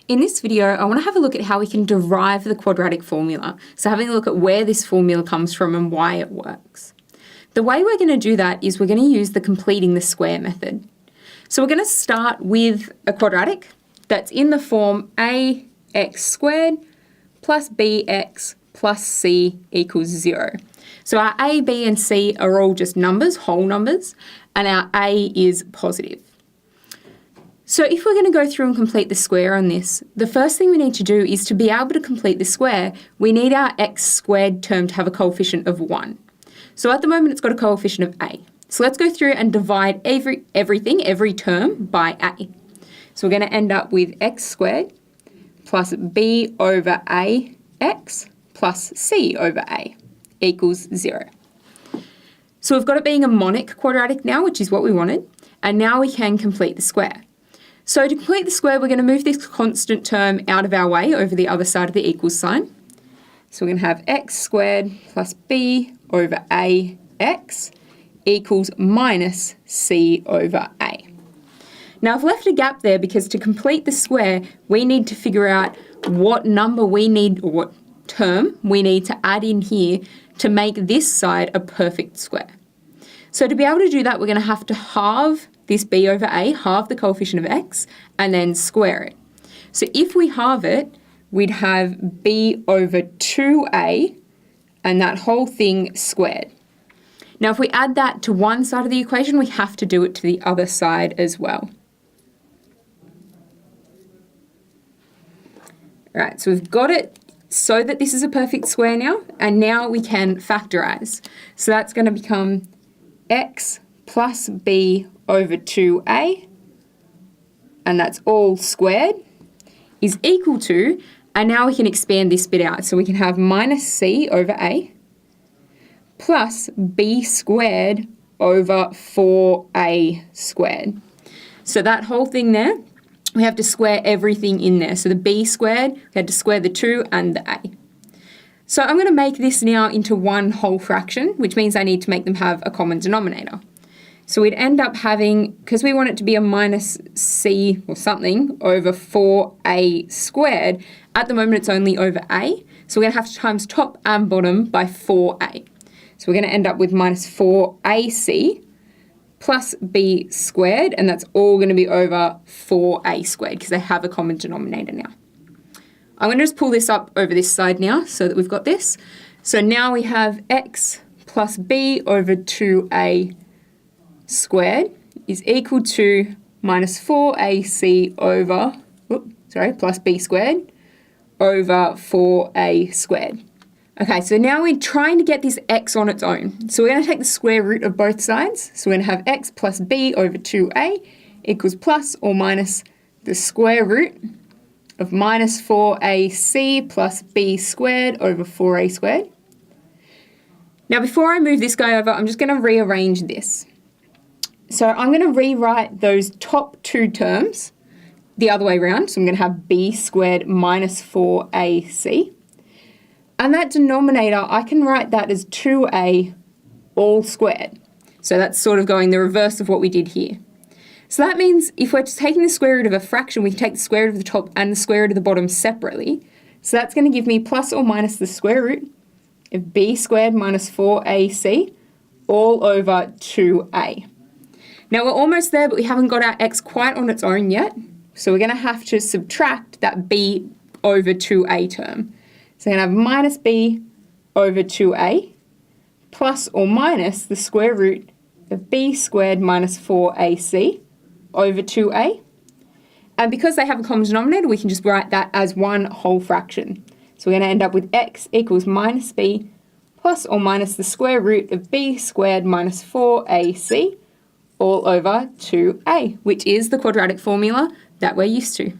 In this video, I want to have a look at how we can derive the quadratic formula. So having a look at where this formula comes from and why it works. The way we're going to do that is we're going to use the completing the square method. So we're going to start with a quadratic that's in the form ax squared plus bx plus c equals 0. So our a, b and c are all just numbers, whole numbers, and our a is positive. So if we're going to go through and complete the square on this, the first thing we need to do is to be able to complete the square, we need our x squared term to have a coefficient of 1. So at the moment it's got a coefficient of a. So let's go through and divide every term by a. So we're going to end up with x squared plus b over a x plus c over a equals 0. So we've got it being a monic quadratic now, which is what we wanted, and now we can complete the square. So to complete the square, we're going to move this constant term out of our way over the other side of the equals sign. So we're going to have x squared plus b over a x equals minus c over a. Now I've left a gap there because to complete the square, we need to figure out what number we need, or what term we need to add in here to make this side a perfect square. So to be able to do that, we're going to have to halve this b over a, halve the coefficient of x, and then square it. So if we halve it, we'd have b over 2a, and that whole thing squared. Now if we add that to one side of the equation, we have to do it to the other side as well. All right, so we've got it so that this is a perfect square now, and now we can factorize. So that's going to become x plus b over 2a, and that's all squared, is equal to, and now we can expand this bit out. So we can have minus c over a plus b squared over 4a squared. So that whole thing there, we have to square everything in there. So the b squared, we had to square the 2 and the a. So I'm going to make this now into one whole fraction, which means I need to make them have a common denominator. So we'd end up having, because we want it to be a minus c or something over 4a squared, at the moment it's only over a, so we're going to have to times top and bottom by 4a. So we're going to end up with minus 4ac plus b squared, and that's all going to be over 4a squared because they have a common denominator now. I'm going to just pull this up over this side now so that we've got this. So now we have x plus b over 2a squared is equal to minus 4ac over, plus b squared over 4a squared. Okay, so now we're trying to get this x on its own. So we're going to take the square root of both sides. So we're going to have x plus b over 2a equals plus or minus the square root of minus 4ac plus b squared over 4a squared. Now before I move this guy over, I'm just going to rearrange this. So I'm going to rewrite those top two terms the other way around. So I'm going to have b squared minus 4ac. And that denominator, I can write that as 2a all squared. So that's sort of going the reverse of what we did here. So that means if we're taking the square root of a fraction, we can take the square root of the top and the square root of the bottom separately. So that's going to give me plus or minus the square root of b squared minus 4ac all over 2a. Now we're almost there, but we haven't got our x quite on its own yet. So we're going to have to subtract that b over 2a term. So we're going to have minus b over 2a plus or minus the square root of b squared minus 4ac over 2a. And because they have a common denominator, we can just write that as one whole fraction. So we're going to end up with x equals minus b plus or minus the square root of b squared minus 4ac all over 2a, which is the quadratic formula that we're used to.